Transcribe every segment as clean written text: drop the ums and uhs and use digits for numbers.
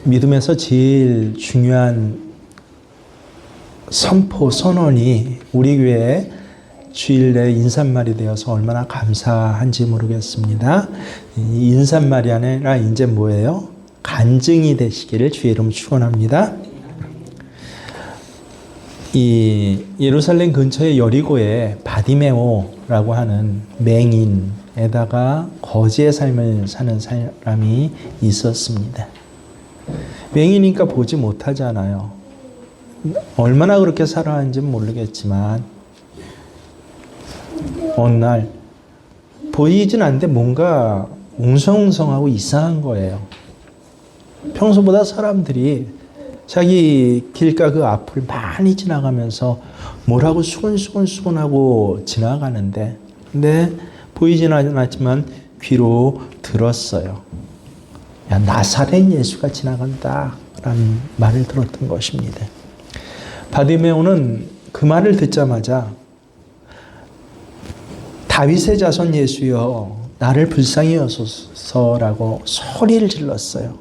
믿음에서 제일 중요한 선언이 우리 교회에 주일 내 인사말이 되어서 얼마나 감사한지 모르겠습니다. 인사말이 아니라 이제 뭐예요? 간증이 되시기를 주의 이름으로 축원합니다. 이 예루살렘 근처의 여리고에 바디메오라고 하는 맹인에다가 거지의 삶을 사는 사람이 있었습니다. 맹인이니까 보지 못하잖아요. 얼마나 그렇게 살아왔는지는 모르겠지만 어느 날 보이진 않는데 뭔가 웅성웅성하고 이상한 거예요. 평소보다 사람들이 자기 길가 그 앞을 많이 지나가면서 뭐라고 수근수근수근하고 지나가는데 근데 보이진 않았지만 귀로 들었어요. 야, 나사렛 예수가 지나간다 라는 말을 들었던 것입니다. 바디메오는 그 말을 듣자마자 다윗의 자손 예수여 나를 불쌍히 여소서라고 소리를 질렀어요.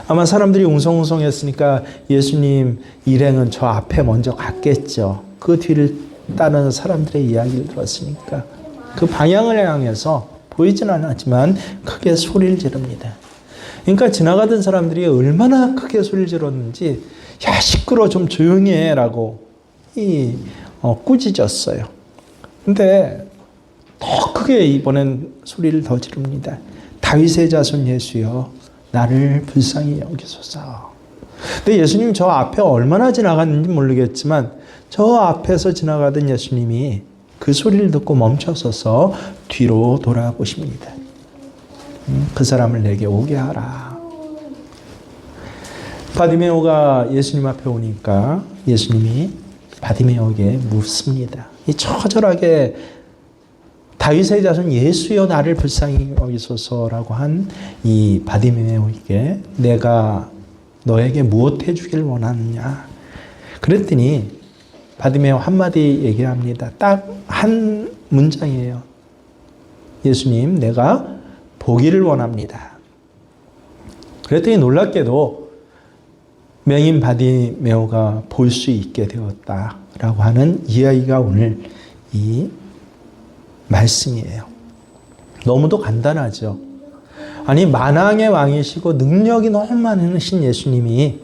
아마 사람들이 웅성웅성했으니까 예수님 일행은 저 앞에 먼저 갔겠죠. 그 뒤를 따르는 사람들의 이야기를 들었으니까 그 방향을 향해서 보이진 않았지만 크게 소리를 지릅니다. 그러니까 지나가던 사람들이 얼마나 크게 소리를 질렀는지 야 시끄러워 좀 조용히 해라고 꾸짖었어요. 근데 더 크게 이번엔 소리를 더 지릅니다. 다윗의 자손 예수여 나를 불쌍히 여기소서. 근데 예수님 저 앞에 얼마나 지나갔는지 모르겠지만 저 앞에서 지나가던 예수님이 그 소리를 듣고 멈춰서서 뒤로 돌아보십니다. 그 사람을 내게 오게 하라. 바디메오가 예수님 앞에 오니까 예수님이 바디메오에게 묻습니다. 이 처절하게 다윗의 자손 예수여 나를 불쌍히 여기소서라고 한 이 바디메오에게 내가 너에게 무엇 해주길 원하느냐. 그랬더니 바디메오 한마디 얘기합니다. 딱 한 문장이에요. 예수님 내가 보기를 원합니다. 그랬더니 놀랍게도 맹인 바디메오가 볼 수 있게 되었다라고 하는 이야기가 오늘 이 말씀이에요. 너무도 간단하죠. 아니 만왕의 왕이시고 능력이 너무 많으신 예수님이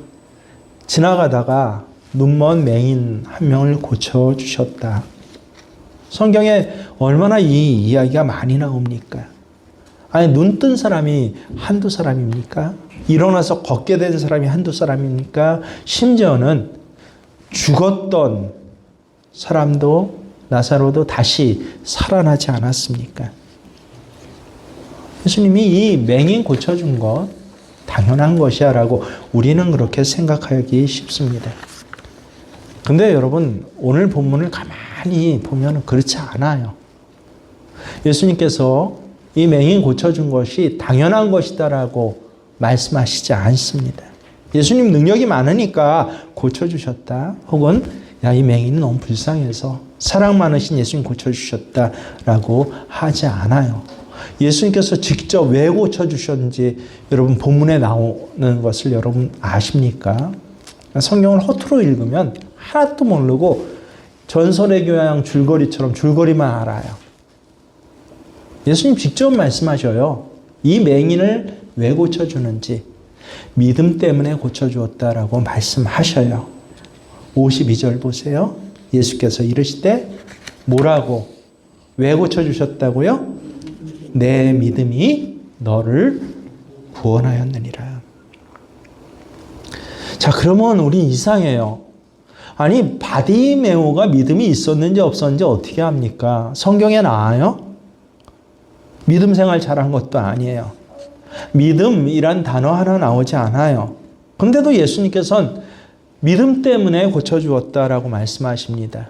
지나가다가 눈먼 맹인 한 명을 고쳐주셨다. 성경에 얼마나 이 이야기가 많이 나옵니까? 아니 눈 뜬 사람이 한두 사람입니까? 일어나서 걷게 된 사람이 한두 사람입니까? 심지어는 죽었던 사람도 나사로도 다시 살아나지 않았습니까? 예수님이 이 맹인 고쳐준 것 당연한 것이야 라고 우리는 그렇게 생각하기 쉽습니다. 근데 여러분 오늘 본문을 가만히 보면 그렇지 않아요. 예수님께서 이 맹인 고쳐준 것이 당연한 것이다라고 말씀하시지 않습니다. 예수님 능력이 많으니까 고쳐주셨다. 혹은 야, 이 맹인은 너무 불쌍해서 사랑 많으신 예수님 고쳐주셨다라고 하지 않아요. 예수님께서 직접 왜 고쳐주셨는지 여러분 본문에 나오는 것을 여러분 아십니까? 성경을 허투루 읽으면 하나도 모르고 전설의 교양 줄거리처럼 줄거리만 알아요. 예수님 직접 말씀하셔요. 이 맹인을 왜 고쳐주는지 믿음 때문에 고쳐주었다라고 말씀하셔요. 52절 보세요. 예수께서 이르시되 뭐라고? 왜 고쳐주셨다고요? 내 믿음이 너를 구원하였느니라. 자, 그러면 우리 이상해요. 아니 바디메오가 믿음이 있었는지 없었는지 어떻게 합니까? 성경에 나와요? 믿음 생활 잘한 것도 아니에요. 믿음이란 단어 하나 나오지 않아요. 근데도 예수님께서는 믿음 때문에 고쳐주었다라고 말씀하십니다.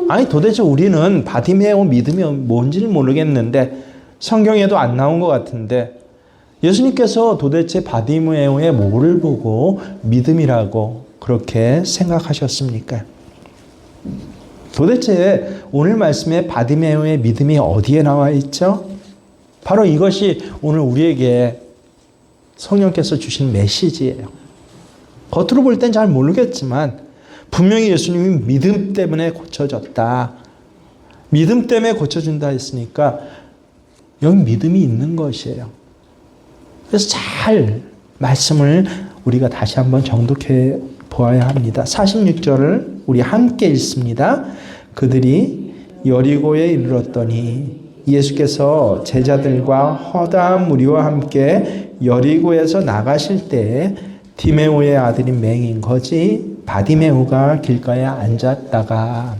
아니 도대체 우리는 바디메오 믿음이 뭔지를 모르겠는데 성경에도 안 나온 것 같은데 예수님께서 도대체 바디메오의 뭐를 보고 믿음이라고 그렇게 생각하셨습니까? 도대체 오늘 말씀에 바디메오의 믿음이 어디에 나와 있죠? 바로 이것이 오늘 우리에게 성령께서 주신 메시지예요. 겉으로 볼 땐 잘 모르겠지만 분명히 예수님이 믿음 때문에 고쳐졌다. 믿음 때문에 고쳐준다 했으니까 여기 믿음이 있는 것이에요. 그래서 잘 말씀을 우리가 다시 한번 정독해 보아야 합니다. 46절을 우리 함께 읽습니다. 그들이 여리고에 이르렀더니 예수께서 제자들과 허다한 무리와 함께 여리고에서 나가실 때에 디메오의 아들인 맹인 거지 바디메오가 길가에 앉았다가,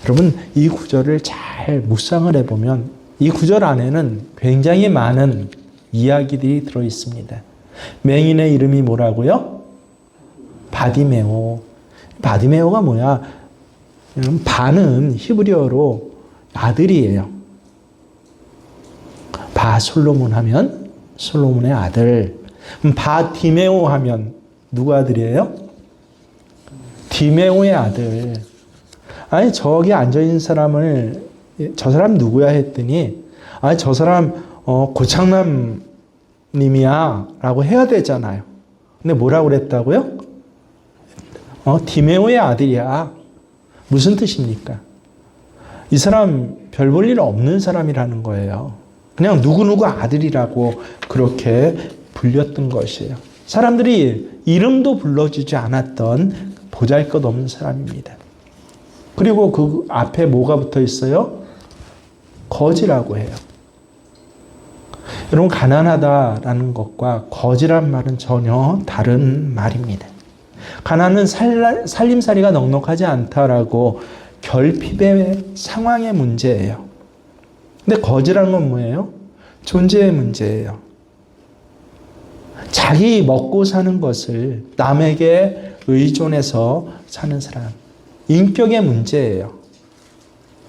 여러분 이 구절을 잘 묵상을 해보면 이 구절 안에는 굉장히 많은 이야기들이 들어있습니다. 맹인의 이름이 뭐라고요? 바디메오. 바디메오가 뭐야? 바는 히브리어로 아들이에요. 바 솔로몬 하면 솔로몬의 아들. 바디메오 하면 누구 아들이에요? 디메오의 아들. 아니 저기 앉아있는 사람을 저 사람 누구야 했더니 아니 저 사람 고창남 님이야 라고 해야 되잖아요. 근데 뭐라고 그랬다고요? 디메오의 아들이야. 무슨 뜻입니까? 이 사람 별 볼 일 없는 사람이라는 거예요. 그냥 누구누구 아들이라고 그렇게 불렸던 것이에요. 사람들이 이름도 불러주지 않았던 보잘것없는 사람입니다. 그리고 그 앞에 뭐가 붙어 있어요? 거지라고 해요. 여러분 가난하다라는 것과 거지란 말은 전혀 다른 말입니다. 가난은 살림살이가 넉넉하지 않다라고 결핍의 상황의 문제예요. 근데 거지라는 건 뭐예요? 존재의 문제예요. 자기 먹고 사는 것을 남에게 의존해서 사는 사람. 인격의 문제예요.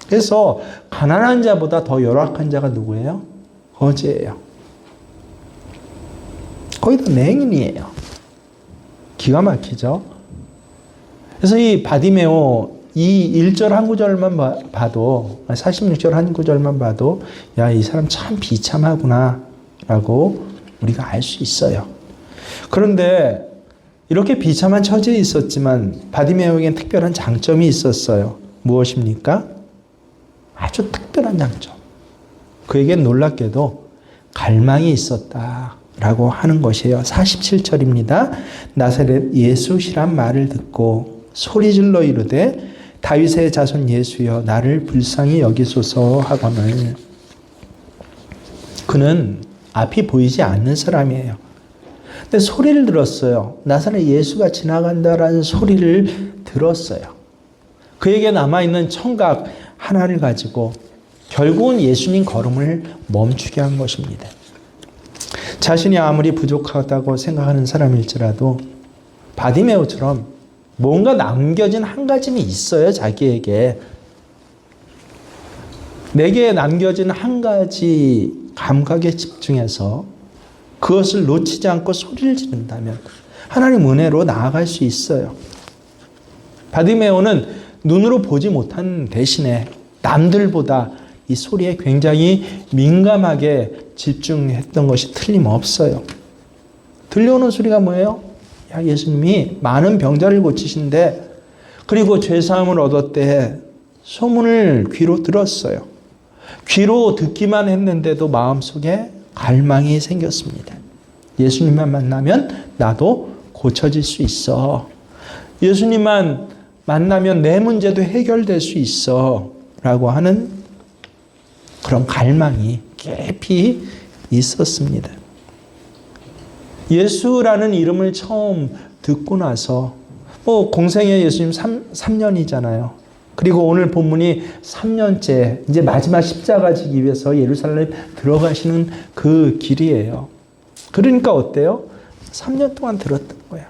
그래서 가난한 자보다 더 열악한 자가 누구예요? 거지예요. 거의 다 맹인이에요. 기가 막히죠? 그래서 이 바디메오 이 1절 한 구절만 봐도 46절 한 구절만 봐도 야, 이 사람 참 비참하구나 라고 우리가 알 수 있어요. 그런데 이렇게 비참한 처지에 있었지만 바디메오에겐 특별한 장점이 있었어요. 무엇입니까? 아주 특별한 장점. 그에겐 놀랍게도 갈망이 있었다라고 하는 것이에요. 47절입니다. 나사렛 예수시란 말을 듣고 소리질러 이르되 다윗의 자손 예수여 나를 불쌍히 여기소서 하거늘. 그는 앞이 보이지 않는 사람이에요. 근데 소리를 들었어요. 나사렛 예수가 지나간다라는 소리를 들었어요. 그에게 남아있는 청각 하나를 가지고 결국은 예수님 걸음을 멈추게 한 것입니다. 자신이 아무리 부족하다고 생각하는 사람일지라도 바디메오처럼 뭔가 남겨진 한 가지는 있어요. 자기에게. 내게 남겨진 한 가지 감각에 집중해서 그것을 놓치지 않고 소리를 지른다면 하나님 은혜로 나아갈 수 있어요. 바디메오는 눈으로 보지 못한 대신에 남들보다 이 소리에 굉장히 민감하게 집중했던 것이 틀림없어요. 들려오는 소리가 뭐예요? 야, 예수님이 많은 병자를 고치신데 그리고 죄사함을 얻었대 소문을 귀로 들었어요. 귀로 듣기만 했는데도 마음속에 갈망이 생겼습니다. 예수님만 만나면 나도 고쳐질 수 있어. 예수님만 만나면 내 문제도 해결될 수 있어. 라고 하는 그런 갈망이 깊이 있었습니다. 예수라는 이름을 처음 듣고 나서 공생의 예수님 3년이잖아요. 그리고 오늘 본문이 3년째 이제 마지막 십자가 지기 위해서 예루살렘 들어가시는 그 길이에요. 그러니까 어때요? 3년 동안 들었던 거예요.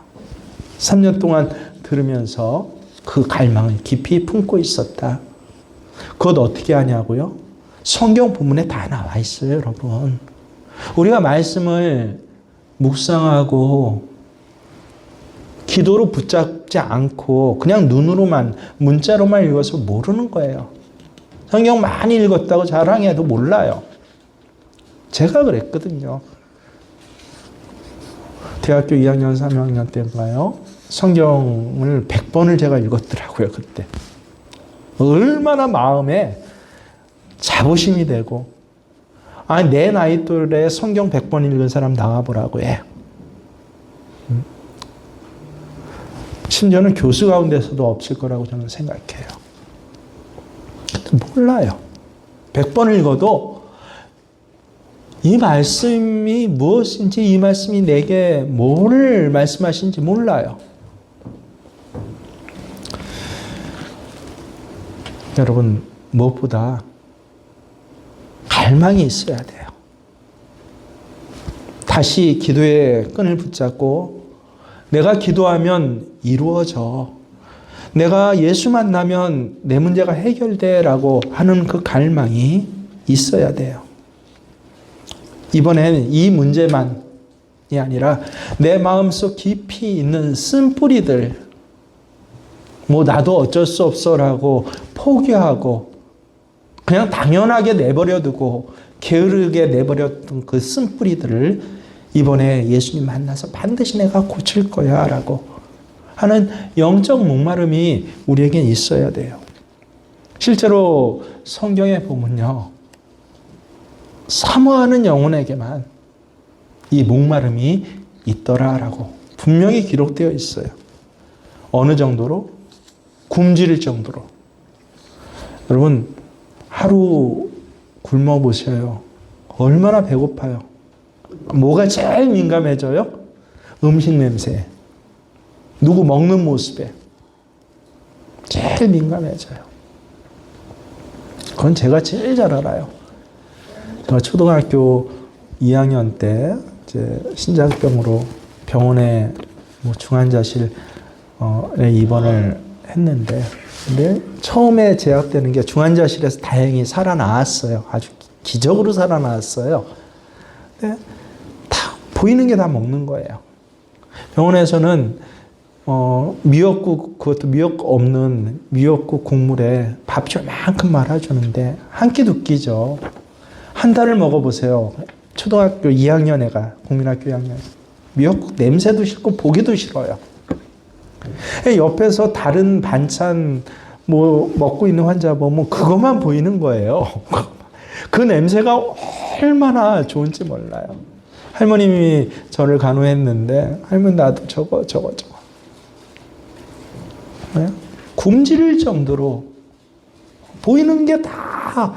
3년 동안 들으면서 그 갈망을 깊이 품고 있었다. 그것 어떻게 하냐고요? 성경 본문에 다 나와 있어요, 여러분. 우리가 말씀을 묵상하고 기도로 붙잡지 않고 그냥 눈으로만 문자로만 읽어서 모르는 거예요. 성경 많이 읽었다고 자랑해도 몰라요. 제가 그랬거든요. 대학교 2학년, 3학년 때인가요? 성경을 100번을 제가 읽었더라고요, 그때. 얼마나 마음에 자부심이 되고, 아니, 내 나이 또래 성경 100번 읽은 사람 나와보라고 해. 심지어는 교수 가운데서도 없을 거라고 저는 생각해요. 몰라요. 100번 읽어도 이 말씀이 무엇인지, 이 말씀이 내게 뭐를 말씀하신지 몰라요. 여러분, 무엇보다 갈망이 있어야 돼요. 다시 기도의 끈을 붙잡고 내가 기도하면 이루어져. 내가 예수 만나면 내 문제가 해결돼라고 하는 그 갈망이 있어야 돼요. 이번엔 이 문제만이 아니라 내 마음속 깊이 있는 쓴뿌리들, 뭐 나도 어쩔 수 없어라고 포기하고 그냥 당연하게 내버려두고 게으르게 내버렸던 그 쓴뿌리들을 이번에 예수님 만나서 반드시 내가 고칠 거야 라고 하는 영적 목마름이 우리에겐 있어야 돼요. 실제로 성경에 보면요, 사모하는 영혼에게만 이 목마름이 있더라라고 분명히 기록되어 있어요. 어느 정도로? 굶주릴 정도로. 여러분, 하루 굶어보세요. 얼마나 배고파요. 뭐가 제일 민감해져요? 음식 냄새. 누구 먹는 모습에 제일 민감해져요. 그건 제가 제일 잘 알아요. 제가 초등학교 2학년 때 이제 신장병으로 병원에 중환자실에 입원을 했는데, 근데 처음에 제약되는 게 중환자실에서 다행히 살아나왔어요. 아주 기적으로 살아나왔어요. 근데 다 보이는 게 다 먹는 거예요. 병원에서는 미역국, 그것도 미역국 없는 미역국 국물에 밥 줄만큼 말아주는데 한 끼 두 끼죠. 한 달을 먹어보세요. 초등학교 2학년 애가, 국민학교 2학년. 미역국 냄새도 싫고 보기도 싫어요. 옆에서 다른 반찬 먹고 있는 환자 보면 그것만 보이는 거예요. 그 냄새가 얼마나 좋은지 몰라요. 할머님이 저를 간호했는데, 할머니 나도 저거. 네? 굶주릴 정도로 보이는 게 다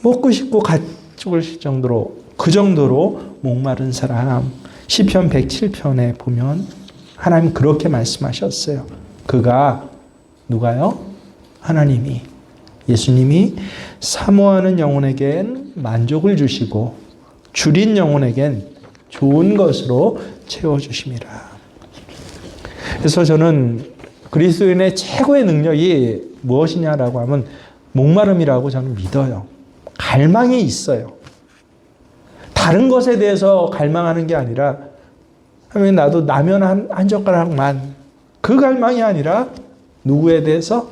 먹고 싶고 가지고 싶을 정도로, 그 정도로 목마른 사람. 시편 107편에 보면 하나님 그렇게 말씀하셨어요. 그가, 누가요? 하나님이, 예수님이 사모하는 영혼에겐 만족을 주시고 줄인 영혼에겐 좋은 것으로 채워주심이라. 그래서 저는 그리스도인의 최고의 능력이 무엇이냐라고 하면 목마름이라고 저는 믿어요. 갈망이 있어요. 다른 것에 대해서 갈망하는 게 아니라, 나도 라면 한 젓가락만, 그 갈망이 아니라 누구에 대해서?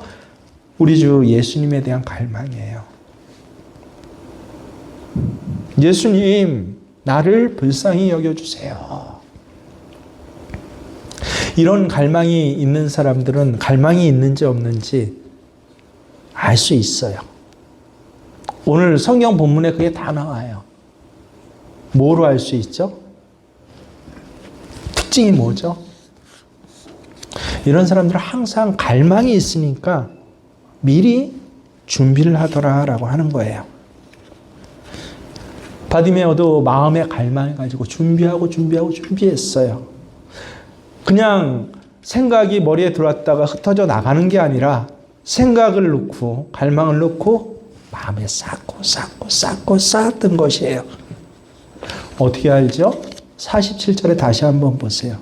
우리 주 예수님에 대한 갈망이에요. 예수님, 나를 불쌍히 여겨주세요. 이런 갈망이 있는 사람들은 갈망이 있는지 없는지 알 수 있어요. 오늘 성경 본문에 그게 다 나와요. 뭐로 알 수 있죠? 특징이 뭐죠? 이런 사람들은 항상 갈망이 있으니까 미리 준비를 하더라라고 하는 거예요. 바디메오도 마음에 갈망해가지고 준비했어요. 그냥 생각이 머리에 들어왔다가 흩어져 나가는 게 아니라 생각을 넣고 갈망을 넣고 마음에 쌓았던 것이에요. 어떻게 알죠? 47절에 다시 한번 보세요.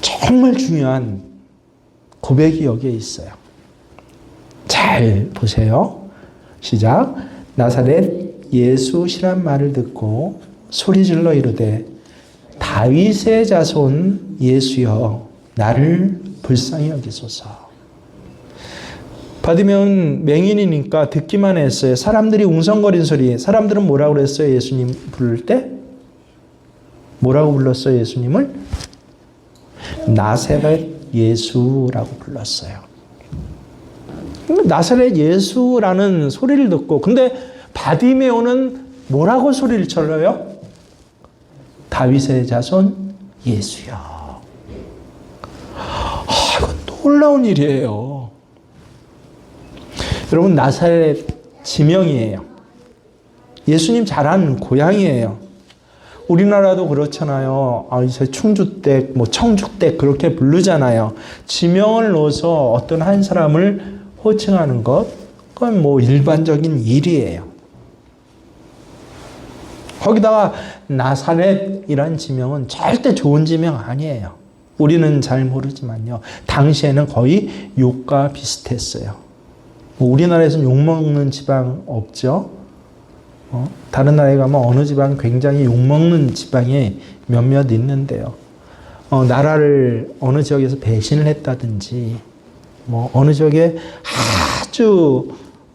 정말 중요한 고백이 여기에 있어요. 잘 보세요. 시작. 나사렛 예수시란 말을 듣고 소리질러 이르되 다윗의 자손 예수여 나를 불쌍히 여기소서. 바디메오는 맹인이니까 듣기만 했어요. 사람들이 웅성거린 소리. 사람들은 뭐라고 그랬어요? 예수님 부를 때? 뭐라고 불렀어요, 예수님을? 나사렛 예수라고 불렀어요. 나사렛 예수라는 소리를 듣고, 근데 바디메오는 뭐라고 소리를 질러요? 다윗의 자손 예수여. 이건 놀라운 일이에요. 여러분, 나사렛 지명이에요. 예수님 자란 고향이에요. 우리나라도 그렇잖아요. 이제 충주댁, 청주댁 그렇게 부르잖아요. 지명을 넣어서 어떤 한 사람을 호칭하는 것, 그건 일반적인 일이에요. 거기다가 나사렛이란 지명은 절대 좋은 지명 아니에요. 우리는 잘 모르지만요. 당시에는 거의 욕과 비슷했어요. 우리나라에서는 욕먹는 지방 없죠. 다른 나라에 가면 어느 지방 굉장히 욕먹는 지방이 몇몇 있는데요. 나라를 어느 지역에서 배신을 했다든지, 어느 지역에 아주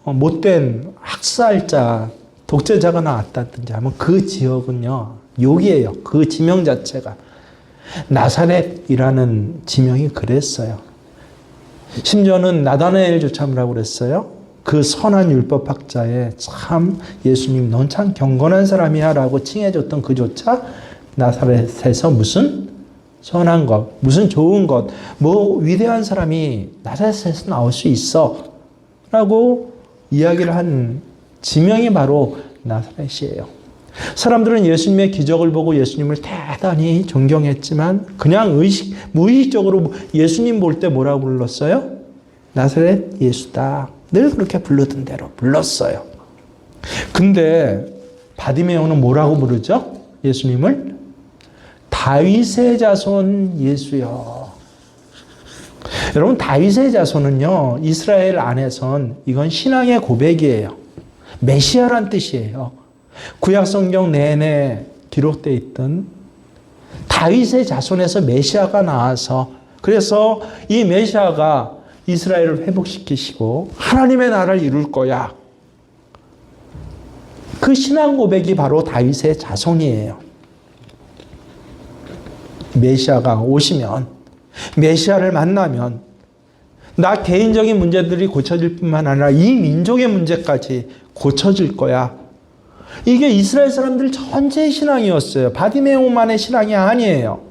못된 학살자, 독재자가 나왔다든지 하면 그 지역은요, 욕이에요. 그 지명 자체가. 나사렛이라는 지명이 그랬어요. 심지어는 나다나엘 조참이라고 그랬어요. 그 선한 율법학자의 참 예수님 넌 참 경건한 사람이야 라고 칭해줬던 그조차 나사렛에서 무슨 선한 것, 무슨 좋은 것, 위대한 사람이 나사렛에서 나올 수 있어 라고 이야기를 한 지명이 바로 나사렛이에요. 사람들은 예수님의 기적을 보고 예수님을 대단히 존경했지만 그냥 무의식적으로 예수님 볼 때 뭐라고 불렀어요? 나사렛 예수다. 늘 그렇게 부르던 대로 불렀어요. 근데 바디메오는 뭐라고 부르죠? 예수님을? 다윗의 자손 예수여. 여러분, 다윗의 자손은요, 이스라엘 안에선 이건 신앙의 고백이에요. 메시아란 뜻이에요. 구약성경 내내 기록되어 있던 다윗의 자손에서 메시아가 나와서, 그래서 이 메시아가 이스라엘을 회복시키시고 하나님의 나라를 이룰 거야. 그 신앙 고백이 바로 다윗의 자손이에요. 메시아가 오시면, 메시아를 만나면 나 개인적인 문제들이 고쳐질 뿐만 아니라 이 민족의 문제까지 고쳐질 거야. 이게 이스라엘 사람들 전체의 신앙이었어요. 바디메오만의 신앙이 아니에요.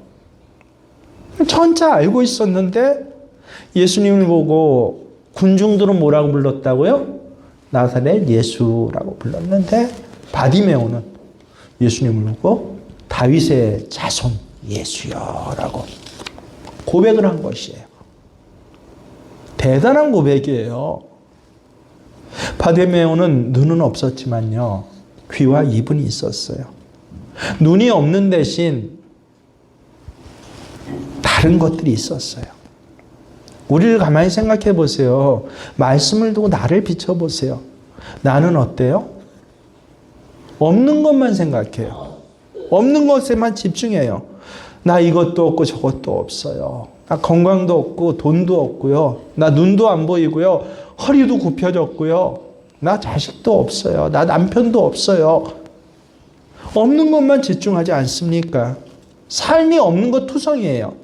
전체 알고 있었는데 예수님을 보고 군중들은 뭐라고 불렀다고요? 나사렛 예수라고 불렀는데 바디메오는 예수님을 보고 다윗의 자손 예수여라고 고백을 한 것이에요. 대단한 고백이에요. 바디메오는 눈은 없었지만요, 귀와 입은 있었어요. 눈이 없는 대신 다른 것들이 있었어요. 우리를 가만히 생각해 보세요. 말씀을 두고 나를 비춰보세요. 나는 어때요? 없는 것만 생각해요. 없는 것에만 집중해요. 나 이것도 없고 저것도 없어요. 나 건강도 없고 돈도 없고요. 나 눈도 안 보이고요. 허리도 굽혀졌고요. 나 자식도 없어요. 나 남편도 없어요. 없는 것만 집중하지 않습니까? 삶이 없는 것 투성이에요.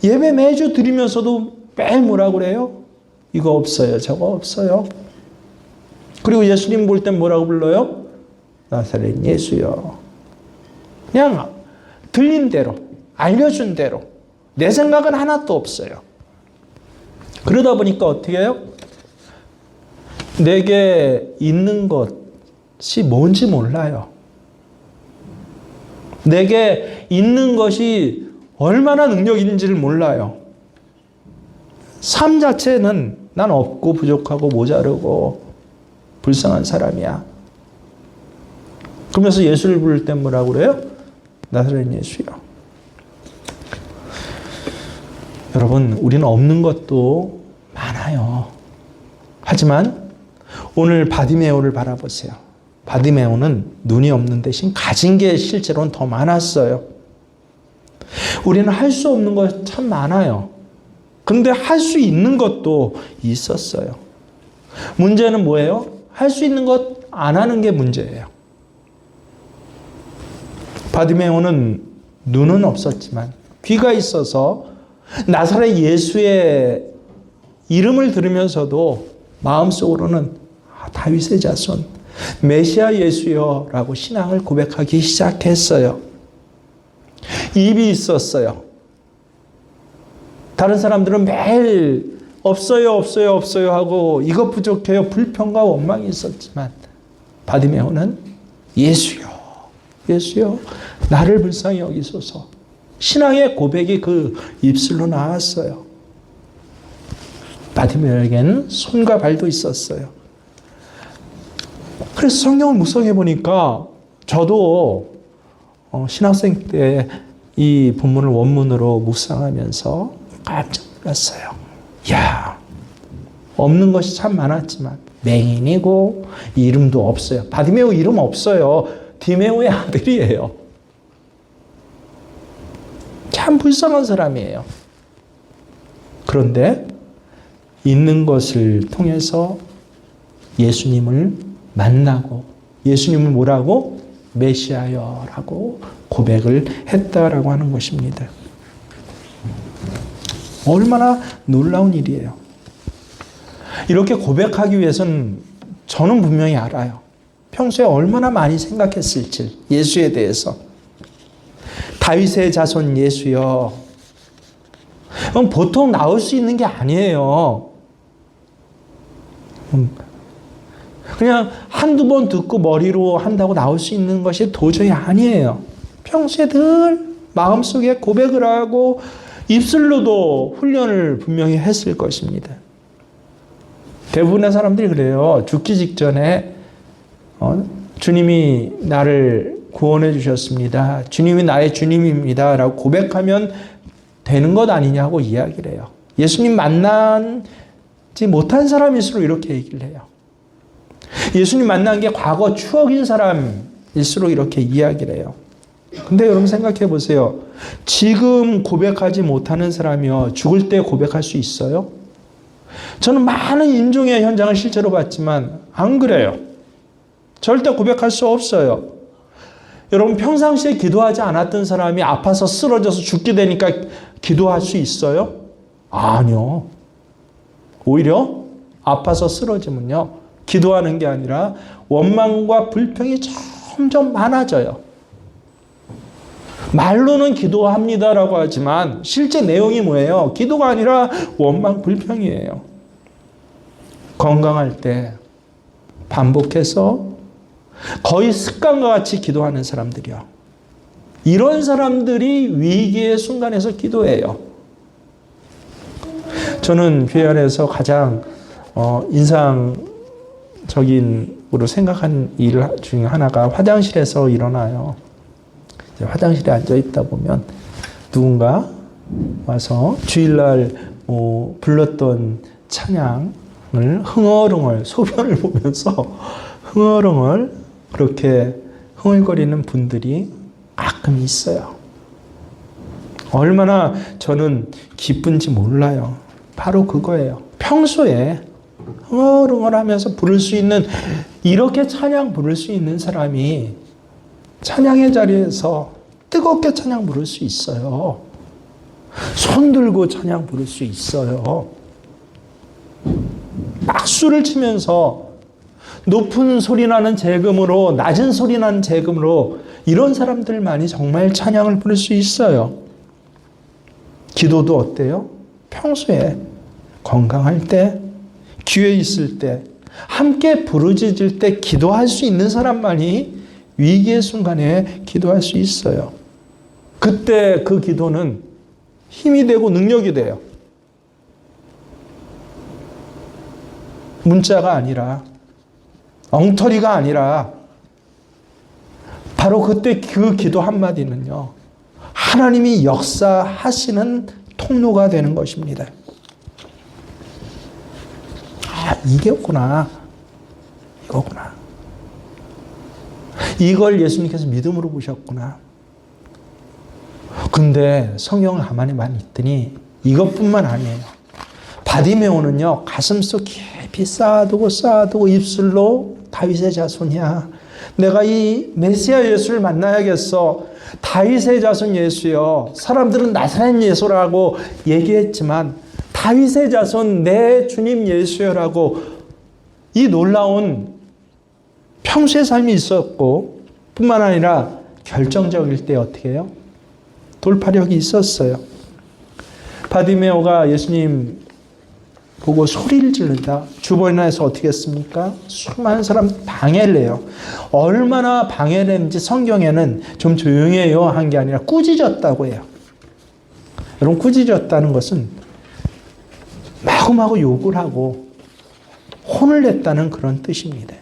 예배 매주 드리면서도 매일 뭐라고 그래요? 이거 없어요. 저거 없어요. 그리고 예수님 볼 땐 뭐라고 불러요? 나사렛 예수요. 그냥 들린 대로, 알려준 대로. 내 생각은 하나도 없어요. 그러다 보니까 어떻게 해요? 내게 있는 것이 뭔지 몰라요. 내게 있는 것이 얼마나 능력 있는지를 몰라요. 삶 자체는 난 없고 부족하고 모자르고 불쌍한 사람이야. 그러면서 예수를 부를 때 뭐라고 그래요? 나사렛 예수요. 여러분, 우리는 없는 것도 많아요. 하지만 오늘 바디메오를 바라보세요. 바디메오는 눈이 없는 대신 가진 게 실제로는 더 많았어요. 우리는 할 수 없는 것 참 많아요. 근데 할 수 있는 것도 있었어요. 문제는 뭐예요? 할 수 있는 것 안 하는 게 문제예요. 바디메오는 눈은 없었지만 귀가 있어서 나사렛 예수의 이름을 들으면서도 마음속으로는 다윗의 자손, 메시아 예수여 라고 신앙을 고백하기 시작했어요. 입이 있었어요. 다른 사람들은 매일 없어요, 없어요, 없어요 하고 이것 부족해요, 불평과 원망이 있었지만 바디메오는 예수여, 예수여, 나를 불쌍히 여기소서. 신앙의 고백이 그 입술로 나왔어요. 바디메오에게는 손과 발도 있었어요. 그래서 성경을 묵상해 보니까 저도 신학생 때 이 본문을 원문으로 묵상하면서 깜짝 놀랐어요. 이야, 없는 것이 참 많았지만 맹인이고 이름도 없어요. 바디메오 이름 없어요. 디메오의 아들이에요. 참 불쌍한 사람이에요. 그런데 있는 것을 통해서 예수님을 만나고 예수님을 뭐라고? 메시아여라고 고백을 했다라고 하는 것입니다. 얼마나 놀라운 일이에요. 이렇게 고백하기 위해서는 저는 분명히 알아요. 평소에 얼마나 많이 생각했을지 예수에 대해서. 다윗의 자손 예수여. 보통 나올 수 있는 게 아니에요. 그냥 한두 번 듣고 머리로 한다고 나올 수 있는 것이 도저히 아니에요. 평소에 늘 마음속에 고백을 하고 입술로도 훈련을 분명히 했을 것입니다. 대부분의 사람들이 그래요. 죽기 직전에 주님이 나를 구원해 주셨습니다. 주님이 나의 주님입니다. 라고 고백하면 되는 것 아니냐고 이야기를 해요. 예수님 만나지 못한 사람일수록 이렇게 얘기를 해요. 예수님 만난 게 과거 추억인 사람일수록 이렇게 이야기를 해요. 근데 여러분 생각해 보세요. 지금 고백하지 못하는 사람이요, 죽을 때 고백할 수 있어요? 저는 많은 인종의 현장을 실제로 봤지만 안 그래요. 절대 고백할 수 없어요. 여러분 평상시에 기도하지 않았던 사람이 아파서 쓰러져서 죽게 되니까 기도할 수 있어요? 아니요. 오히려 아파서 쓰러지면요, 기도하는 게 아니라 원망과 불평이 점점 많아져요. 말로는 기도합니다라고 하지만 실제 내용이 뭐예요? 기도가 아니라 원망, 불평이에요. 건강할 때 반복해서 거의 습관과 같이 기도하는 사람들이요. 이런 사람들이 위기의 순간에서 기도해요. 저는 교회 안에서 가장 인상적인으로 생각한 일 중에 하나가 화장실에서 일어나요. 화장실에 앉아 있다 보면 누군가 와서 주일날 불렀던 찬양을 흥얼흥얼 소변을 보면서 흥얼흥얼 그렇게 흥얼거리는 분들이 가끔 있어요. 얼마나 저는 기쁜지 몰라요. 바로 그거예요. 평소에 흥얼흥얼 하면서 부를 수 있는, 이렇게 찬양 부를 수 있는 사람이 찬양의 자리에서 뜨겁게 찬양 부를 수 있어요. 손 들고 찬양 부를 수 있어요. 박수를 치면서 높은 소리 나는 재금으로, 낮은 소리 나는 재금으로 이런 사람들만이 정말 찬양을 부를 수 있어요. 기도도 어때요? 평소에 건강할 때, 기회 있을 때, 함께 부르짖을 때 기도할 수 있는 사람만이 위기의 순간에 기도할 수 있어요. 그때 그 기도는 힘이 되고 능력이 돼요. 문자가 아니라, 엉터리가 아니라, 바로 그때 그 기도 한마디는요, 하나님이 역사하시는 통로가 되는 것입니다. 아, 이게구나. 이거구나. 이걸 예수님께서 믿음으로 보셨구나. 근데 성경을 가만히 많이 읽더니 이것뿐만 아니에요. 바디메오는요, 가슴속 깊이 쌓아두고 입술로 다윗의 자손이야. 내가 이 메시아 예수를 만나야겠어. 다윗의 자손 예수요. 사람들은 나사렛 예수라고 얘기했지만 다윗의 자손 내 주님 예수여라고 이 놀라운 평소의 삶이 있었고 뿐만 아니라 결정적일 때 어떻게 해요? 돌파력이 있었어요. 바디메오가 예수님 보고 소리를 지른다. 주변에서 어떻게 했습니까? 수많은 사람 방해를 해요. 얼마나 방해를 했는지 성경에는 좀 조용히 해요 한 게 아니라 꾸짖었다고 해요. 여러분, 꾸짖었다는 것은 마구마구 욕을 하고 혼을 냈다는 그런 뜻입니다.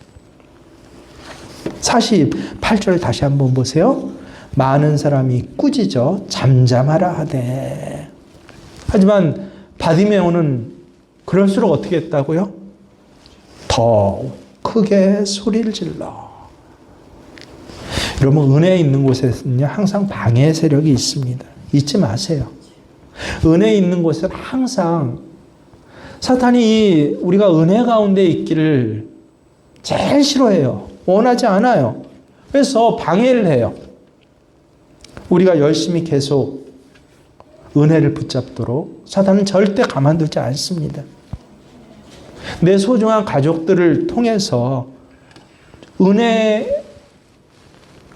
48절 다시 한번 보세요. 많은 사람이 꾸짖어 잠잠하라 하되. 하지만 바디메오는 그럴수록 어떻게 했다고요? 더 크게 소리를 질러. 여러분, 은혜 있는 곳에는요, 항상 방해 세력이 있습니다. 잊지 마세요. 은혜 있는 곳은 항상 사탄이 우리가 은혜 가운데 있기를 제일 싫어해요. 원하지 않아요. 그래서 방해를 해요. 우리가 열심히 계속 은혜를 붙잡도록 사탄은 절대 가만두지 않습니다. 내 소중한 가족들을 통해서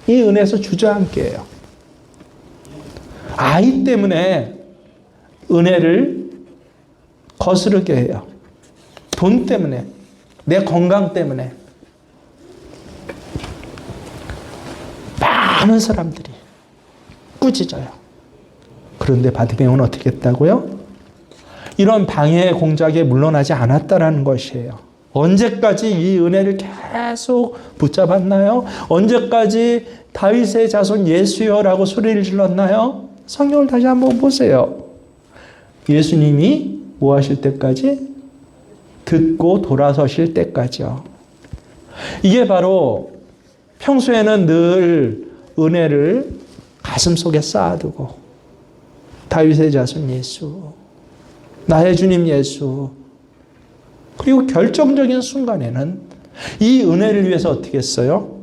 이 은혜에서 주저앉게 해요. 아이 때문에 은혜를 거스르게 해요. 돈 때문에, 내 건강 때문에. 많은 사람들이 꾸짖어요. 그런데 바디메오는 어떻게 했다고요? 이런 방해의 공작에 물러나지 않았다라는 것이에요. 언제까지 이 은혜를 계속 붙잡았나요? 언제까지 다윗의 자손 예수여라고 소리를 질렀나요? 성경을 다시 한번 보세요. 예수님이 뭐 하실 때까지? 듣고 돌아서실 때까지요. 이게 바로 평소에는 늘 은혜를 가슴속에 쌓아두고 다윗의 자손 예수, 나의 주님 예수, 그리고 결정적인 순간에는 이 은혜를 위해서 어떻게 했어요?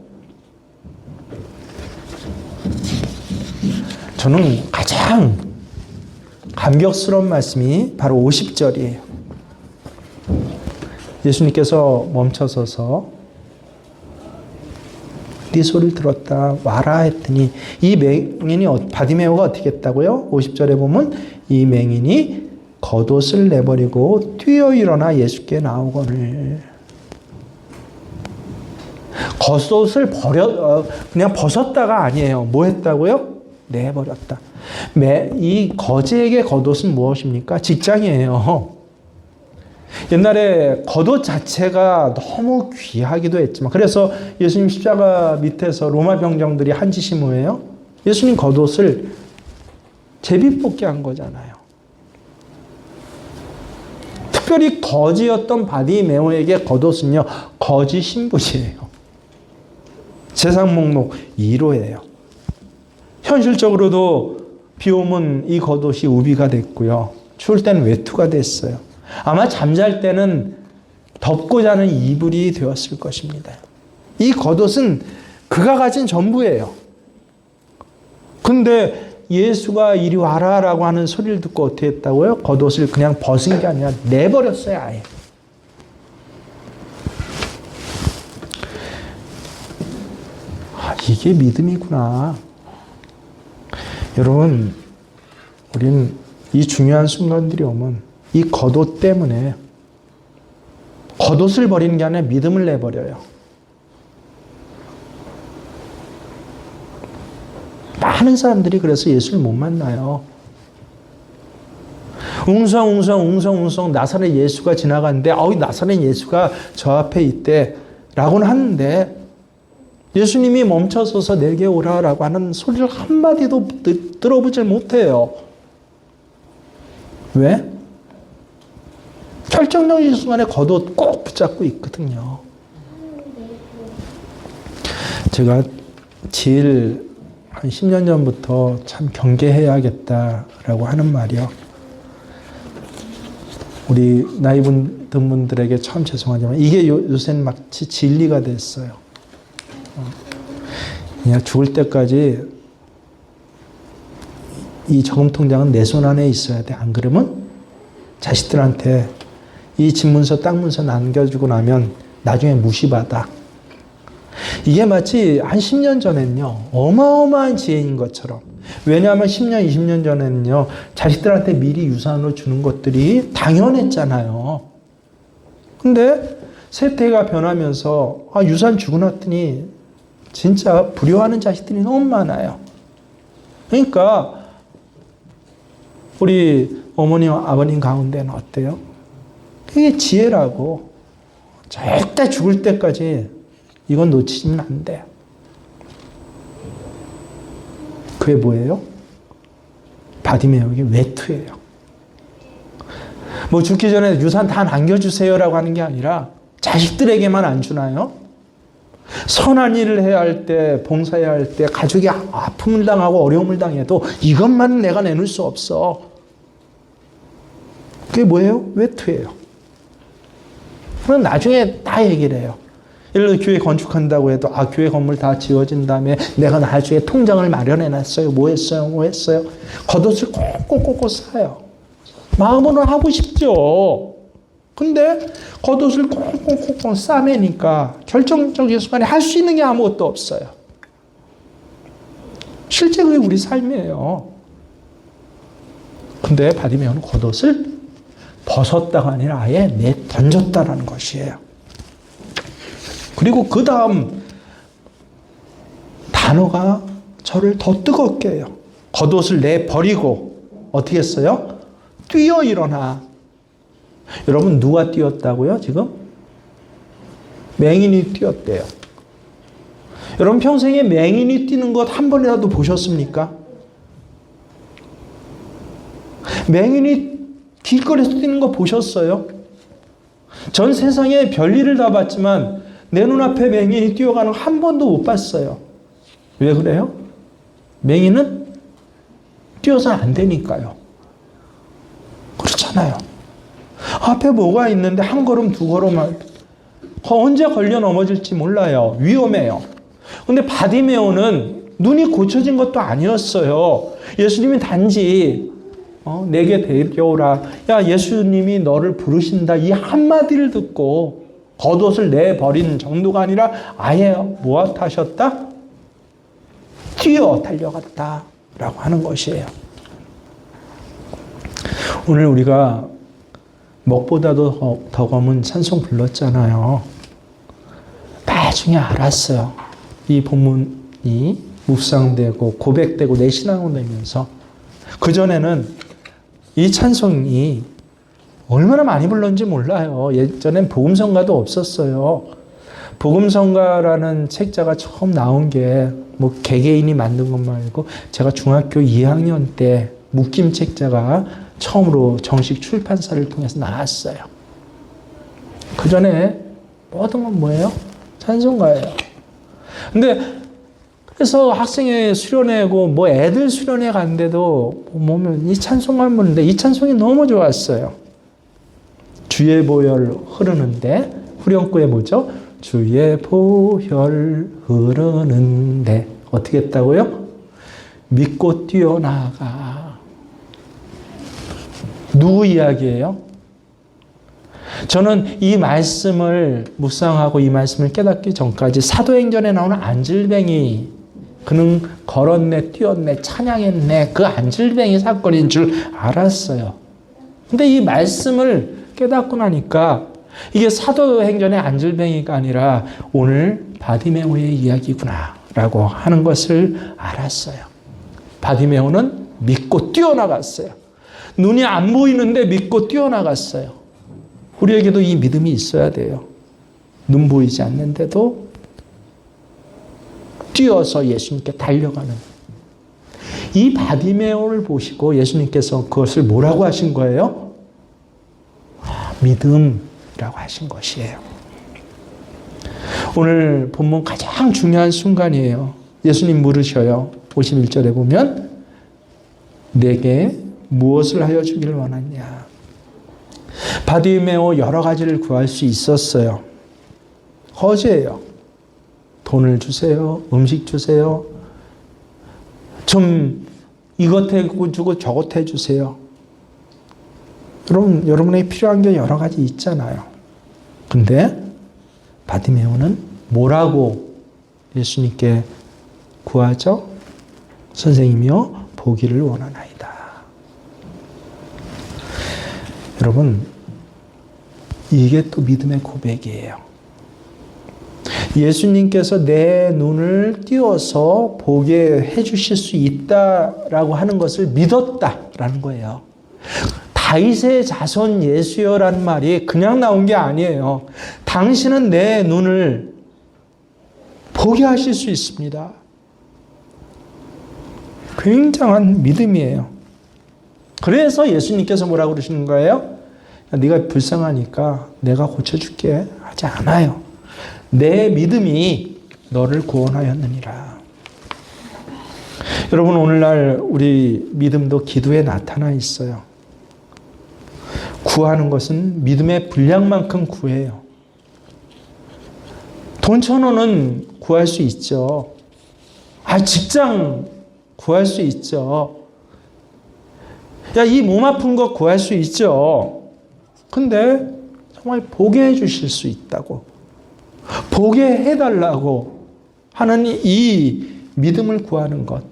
저는 가장 감격스러운 말씀이 바로 50절이에요. 예수님께서 멈춰서서 네 소리를 들었다 와라 했더니 이 맹인이 바디메오가 어떻게 했다고요? 50절에 보면 이 맹인이 겉옷을 내버리고 뛰어 일어나 예수께 나오거늘. 겉옷을 그냥 벗었다가 아니에요. 뭐 했다고요? 내버렸다. 이 거지에게 겉옷은 무엇입니까? 직장이에요. 옛날에 겉옷 자체가 너무 귀하기도 했지만, 그래서 예수님 십자가 밑에서 로마 병정들이 한 짓이 뭐예요? 예수님 겉옷을 제비뽑기 한 거잖아요. 특별히 거지였던 바디메오에게 겉옷은요, 거지 신분이에요. 세상 목록 1호예요. 현실적으로도 비 오면 이 겉옷이 우비가 됐고요. 추울 때는 외투가 됐어요. 아마 잠잘 때는 덮고 자는 이불이 되었을 것입니다. 이 겉옷은 그가 가진 전부예요. 근데 예수가 이리 와라라고 하는 소리를 듣고 어떻게 했다고요? 겉옷을 그냥 벗은 게 아니라 내버렸어요, 아예. 이게 믿음이구나. 여러분, 우리는 이 중요한 순간들이 오면 이 겉옷 때문에 겉옷을 버리는 게 아니라 믿음을 내버려요. 많은 사람들이 그래서 예수를 못 만나요. 웅성웅성 나사렛 예수가 지나가는데 나사렛 예수가 저 앞에 있대 라고는 하는데 예수님이 멈춰서서 내게 오라라고 하는 소리를 한마디도 들어보질 못해요. 왜? 결정적인 순간에 겉옷 꼭 붙잡고 있거든요. 제가 제일 한 10년 전부터 참 경계해야겠다라고 하는 말이요. 우리 나이 든 분들에게 참 죄송하지만 이게 요새는 마치 진리가 됐어요. 그냥 죽을 때까지 이 저금통장은 내 손 안에 있어야 돼. 안 그러면 자식들한테 이 집문서 땅문서 남겨주고 나면 나중에 무시받아. 이게 마치 한 10년 전엔요 어마어마한 지혜인 것처럼. 왜냐하면 10년, 20년 전에는요 자식들한테 미리 유산으로 주는 것들이 당연했잖아요. 근데 세태가 변하면서 유산 주고 났더니 진짜 불효하는 자식들이 너무 많아요. 그러니까 우리 어머님, 아버님 가운데는 어때요? 그게 지혜라고. 절대 죽을 때까지 이건 놓치면 안 돼요. 그게 뭐예요? 바디메오의 외투예요. 뭐 죽기 전에 유산 다 남겨주세요라고 하는 게 아니라 자식들에게만 안 주나요? 선한 일을 해야 할 때, 봉사해야 할 때, 가족이 아픔을 당하고 어려움을 당해도 이것만은 내가 내놓을 수 없어. 그게 뭐예요? 외투예요. 그럼 나중에 다 얘기를 해요. 예를 들어 교회 건축한다고 해도 교회 건물 다 지어진 다음에 내가 나중에 통장을 마련해놨어요. 뭐 했어요? 겉옷을 꼭꼭꼭꼭 싸요. 마음으로는 하고 싶죠. 근데 겉옷을 꽁꽁꽁꽁 싸매니까 결정적인 순간에 할 수 있는 게 아무것도 없어요. 실제 그게 우리 삶이에요. 근데 바디메오는 겉옷을 벗었다가 아니라 아예 내던졌다라는 것이에요. 그리고 그 다음 단어가 저를 더 뜨겁게 해요. 겉옷을 내버리고 어떻게 했어요? 뛰어 일어나. 여러분 누가 뛰었다고요 지금? 맹인이 뛰었대요. 여러분 평생에 맹인이 뛰는 것 한 번이라도 보셨습니까? 맹인이 길거리에서 뛰는 거 보셨어요? 전 세상에 별일을 다 봤지만 내 눈앞에 맹인이 뛰어가는 거 한 번도 못 봤어요. 왜 그래요? 맹인은 뛰어서는 안 되니까요. 그렇잖아요. 앞에 뭐가 있는데 한 걸음 두 걸음 언제 걸려 넘어질지 몰라요. 위험해요. 근데 바디메오는 눈이 고쳐진 것도 아니었어요. 예수님이 단지 내게 데려오라. 야 예수님이 너를 부르신다. 이 한마디를 듣고 겉옷을 내버린 정도가 아니라 아예 무엇하셨다? 뛰어 달려갔다 라고 하는 것이에요. 오늘 우리가 먹보다도 더 검은 찬송 불렀잖아요. 나중에 알았어요. 이 본문이 묵상되고 고백되고 내 신앙으로 되면서 그전에는 이 찬송이 얼마나 많이 불렀는지 몰라요. 예전엔 복음성가도 없었어요. 복음성가라는 책자가 처음 나온 게 뭐 개개인이 만든 것 말고 제가 중학교 2학년 때 묶임 책자가 처음으로 정식 출판사를 통해서 나왔어요. 그 전에 모든 건 뭐예요? 찬송가예요. 근데 그래서 학생회 수련회고 뭐 애들 수련회 간데도 보면 이 찬송만 부르는데 이 찬송이 너무 좋았어요. 주의 보혈 흐르는데 후렴구에 뭐죠? 주의 보혈 흐르는데 어떻게 했다고요? 믿고 뛰어나가. 누구 이야기예요? 저는 이 말씀을 묵상하고 이 말씀을 깨닫기 전까지 사도행전에 나오는 안질뱅이 그는 걸었네 뛰었네 찬양했네 그 안질뱅이 사건인 줄 알았어요. 근데 이 말씀을 깨닫고 나니까 이게 사도행전의 안질뱅이가 아니라 오늘 바디메오의 이야기구나 라고 하는 것을 알았어요. 바디메오는 믿고 뛰어나갔어요. 눈이 안 보이는데 믿고 뛰어나갔어요. 우리에게도 이 믿음이 있어야 돼요. 눈 보이지 않는데도 뛰어서 예수님께 달려가는 이 바디메오를 보시고 예수님께서 그것을 뭐라고 하신 거예요? 믿음이라고 하신 것이에요. 오늘 본문 가장 중요한 순간이에요. 예수님 물으셔요. 51절에 보면 내게 무엇을 하여 주기를 원하냐. 바디메오 여러 가지를 구할 수 있었어요. 거지예요. 돈을 주세요. 음식 주세요. 좀 이것 해주고 저것 해주세요. 여러분에게 필요한 게 여러 가지 있잖아요. 근데 바디메오는 뭐라고 예수님께 구하죠? 선생님이여 보기를 원하나이다. 여러분, 이게 또 믿음의 고백이에요. 예수님께서 내 눈을 띄워서 보게 해주실 수 있다라고 하는 것을 믿었다라는 거예요. 다윗의 자손 예수여라는 말이 그냥 나온 게 아니에요. 당신은 내 눈을 보게 하실 수 있습니다. 굉장한 믿음이에요. 그래서 예수님께서 뭐라고 그러시는 거예요? 네가 불쌍하니까 내가 고쳐줄게 하지 않아요. 내 믿음이 너를 구원하였느니라. 여러분, 오늘날 우리 믿음도 기도에 나타나 있어요. 구하는 것은 믿음의 분량만큼 구해요. 돈 1,000원은 구할 수 있죠. 직장 구할 수 있죠. 이 몸 아픈 거 구할 수 있죠. 근데 정말 보게 해주실 수 있다고, 보게 해달라고 하는 이 믿음을 구하는 것,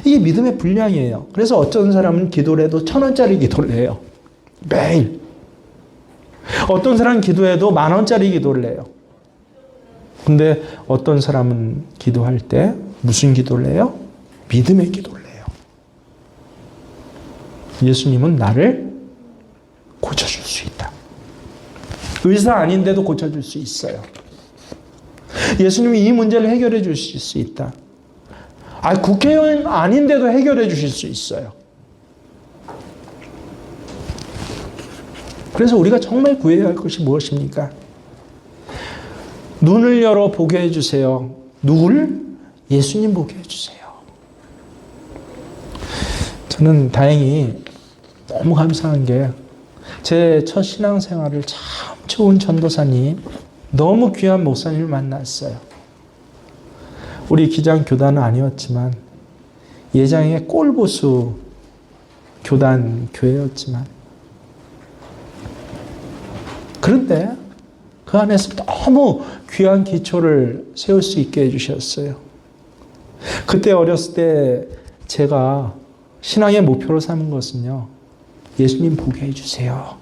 이게 믿음의 분량이에요. 그래서 어떤 사람은 기도를 해도 1,000원짜리 기도를 해요. 매일. 어떤 사람은 기도해도 10,000원짜리 기도를 해요. 근데 어떤 사람은 기도할 때 무슨 기도를 해요? 믿음의 기도를 해요. 예수님은 나를 고쳐줄 수 있다. 의사 아닌데도 고쳐줄 수 있어요. 예수님이 이 문제를 해결해 주실 수 있다. 국회의원 아닌데도 해결해 주실 수 있어요. 그래서 우리가 정말 구해야 할 것이 무엇입니까? 눈을 열어 보게 해주세요. 누구를? 예수님 보게 해주세요. 저는 다행히 너무 감사한 게 제 첫 신앙생활을 참 좋은 전도사님, 너무 귀한 목사님을 만났어요. 우리 기장 교단은 아니었지만 예장의 꼴보수 교단 교회였지만, 그런데 그 안에서 너무 귀한 기초를 세울 수 있게 해주셨어요. 그때 어렸을 때 제가 신앙의 목표로 삼은 것은요, 예수님 보게 해주세요.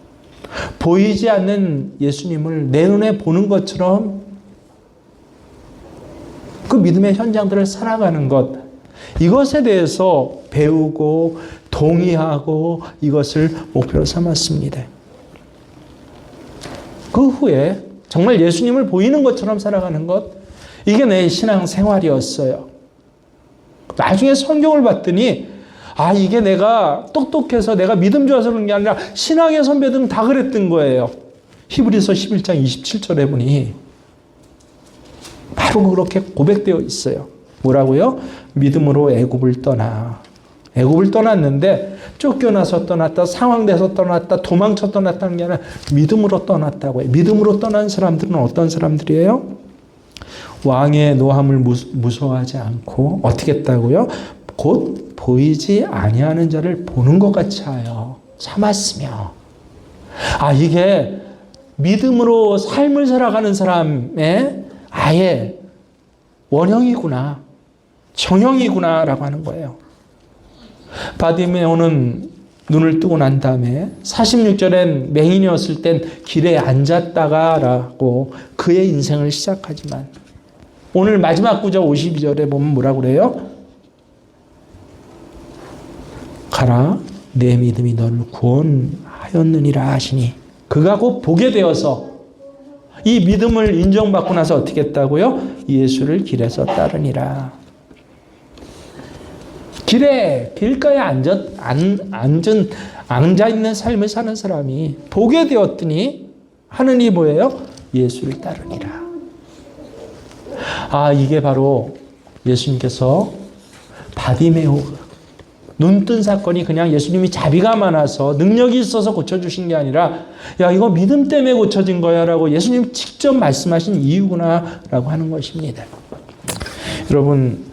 보이지 않는 예수님을 내 눈에 보는 것처럼 그 믿음의 현장들을 살아가는 것, 이것에 대해서 배우고 동의하고 이것을 목표로 삼았습니다. 그 후에 정말 예수님을 보이는 것처럼 살아가는 것, 이게 내 신앙 생활이었어요. 나중에 성경을 봤더니 이게 내가 똑똑해서 내가 믿음 좋아서 그런 게 아니라 신앙의 선배들은 다 그랬던 거예요. 히브리서 11장 27절에 보니 바로 그렇게 고백되어 있어요. 뭐라고요? 믿음으로 애굽을 떠나. 애굽을 떠났는데 쫓겨나서 떠났다, 상황돼서 떠났다, 도망쳐 떠났다는 게 아니라 믿음으로 떠났다고 해요. 믿음으로 떠난 사람들은 어떤 사람들이에요? 왕의 노함을 무서워하지 않고 어떻게 했다고요? 곧 보이지 아니하는 자를 보는 것 같이 하여 참았으며. 이게 믿음으로 삶을 살아가는 사람의 아예 원형이구나, 정형이구나라고 하는 거예요. 바디메오는 눈을 뜨고 난 다음에 46절엔 맹인이었을 땐 길에 앉았다가라고 그의 인생을 시작하지만, 오늘 마지막 구절 52절에 보면 뭐라고 그래요? 가라, 내 믿음이 너를 구원하였느니라 하시니, 그가 곧 보게 되어서 이 믿음을 인정받고 나서 어떻게 했다고요? 예수를 길에서 따르니라. 길가에 앉아있는 삶을 사는 사람이 보게 되었더니 하는 이 뭐예요? 예수를 따르니라. 이게 바로 예수님께서 바디메오, 눈 뜬 사건이 그냥 예수님이 자비가 많아서 능력이 있어서 고쳐주신 게 아니라 야 이거 믿음 때문에 고쳐진 거야 라고 예수님 직접 말씀하신 이유구나 라고 하는 것입니다. 여러분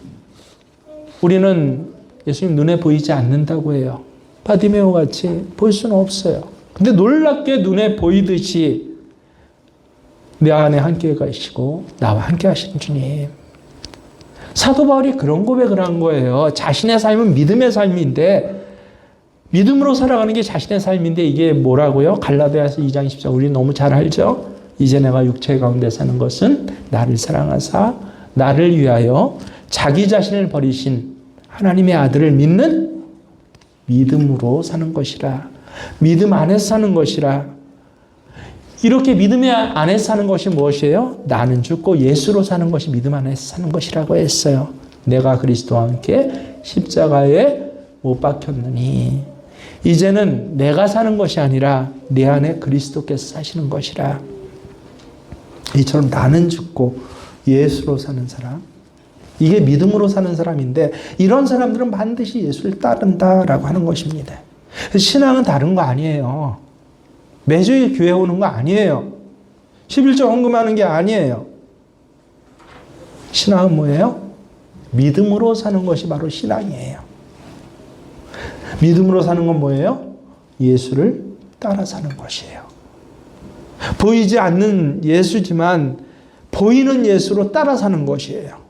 우리는 예수님 눈에 보이지 않는다고 해요. 바디메오 같이 볼 수는 없어요. 근데 놀랍게 눈에 보이듯이 내 안에 함께 계시고 나와 함께 하시는 주님. 사도 바울이 그런 고백을 한 거예요. 자신의 삶은 믿음의 삶인데 믿음으로 살아가는 게 자신의 삶인데 이게 뭐라고요? 갈라디아서 2장 14 우리 너무 잘 알죠? 이제 내가 육체 가운데 사는 것은 나를 사랑하사 나를 위하여 자기 자신을 버리신 하나님의 아들을 믿는 믿음으로 사는 것이라. 믿음 안에서 사는 것이라. 이렇게 믿음 안에서 사는 것이 무엇이에요? 나는 죽고 예수로 사는 것이 믿음 안에서 사는 것이라고 했어요. 내가 그리스도와 함께 십자가에 못 박혔느니 이제는 내가 사는 것이 아니라 내 안에 그리스도께서 사시는 것이라. 이처럼 나는 죽고 예수로 사는 사람. 이게 믿음으로 사는 사람인데 이런 사람들은 반드시 예수를 따른다라고 하는 것입니다. 신앙은 다른 거 아니에요. 매주 교회 오는 거 아니에요. 11조 헌금하는 게 아니에요. 신앙은 뭐예요? 믿음으로 사는 것이 바로 신앙이에요. 믿음으로 사는 건 뭐예요? 예수를 따라 사는 것이에요. 보이지 않는 예수지만 보이는 예수로 따라 사는 것이에요.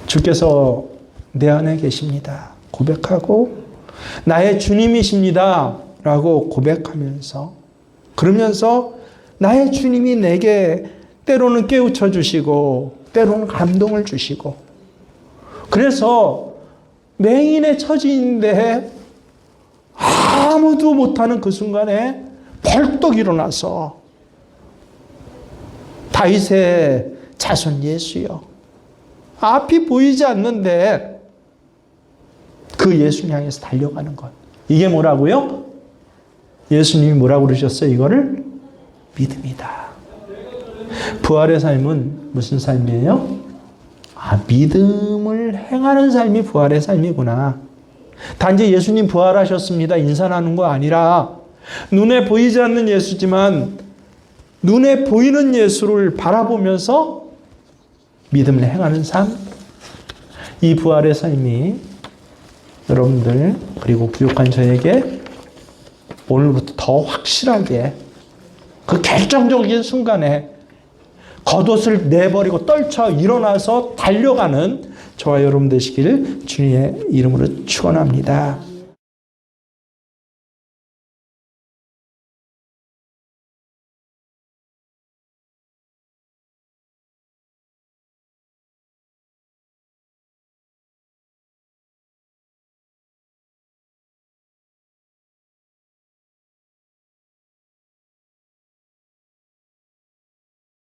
주께서 내 안에 계십니다. 고백하고 나의 주님이십니다. 라고 고백하면서 그러면서 나의 주님이 내게 때로는 깨우쳐 주시고 때로는 감동을 주시고 그래서 맹인의 처지인데 아무도 못하는 그 순간에 벌떡 일어나서 다윗의 자손 예수여 앞이 보이지 않는데 그 예수님 향해서 달려가는 것. 이게 뭐라고요? 예수님이 뭐라고 그러셨어요? 이거를 믿음이다. 부활의 삶은 무슨 삶이에요? 믿음을 행하는 삶이 부활의 삶이구나. 단지 예수님 부활하셨습니다. 인사하는 거 아니라 눈에 보이지 않는 예수지만 눈에 보이는 예수를 바라보면서 믿음을 행하는 삶. 이 부활의 삶이 여러분들 그리고 부족한 저에게 오늘부터 더 확실하게 그 결정적인 순간에 겉옷을 내버리고 떨쳐 일어나서 달려가는 저와 여러분 되시기를 주님의 이름으로 축원합니다.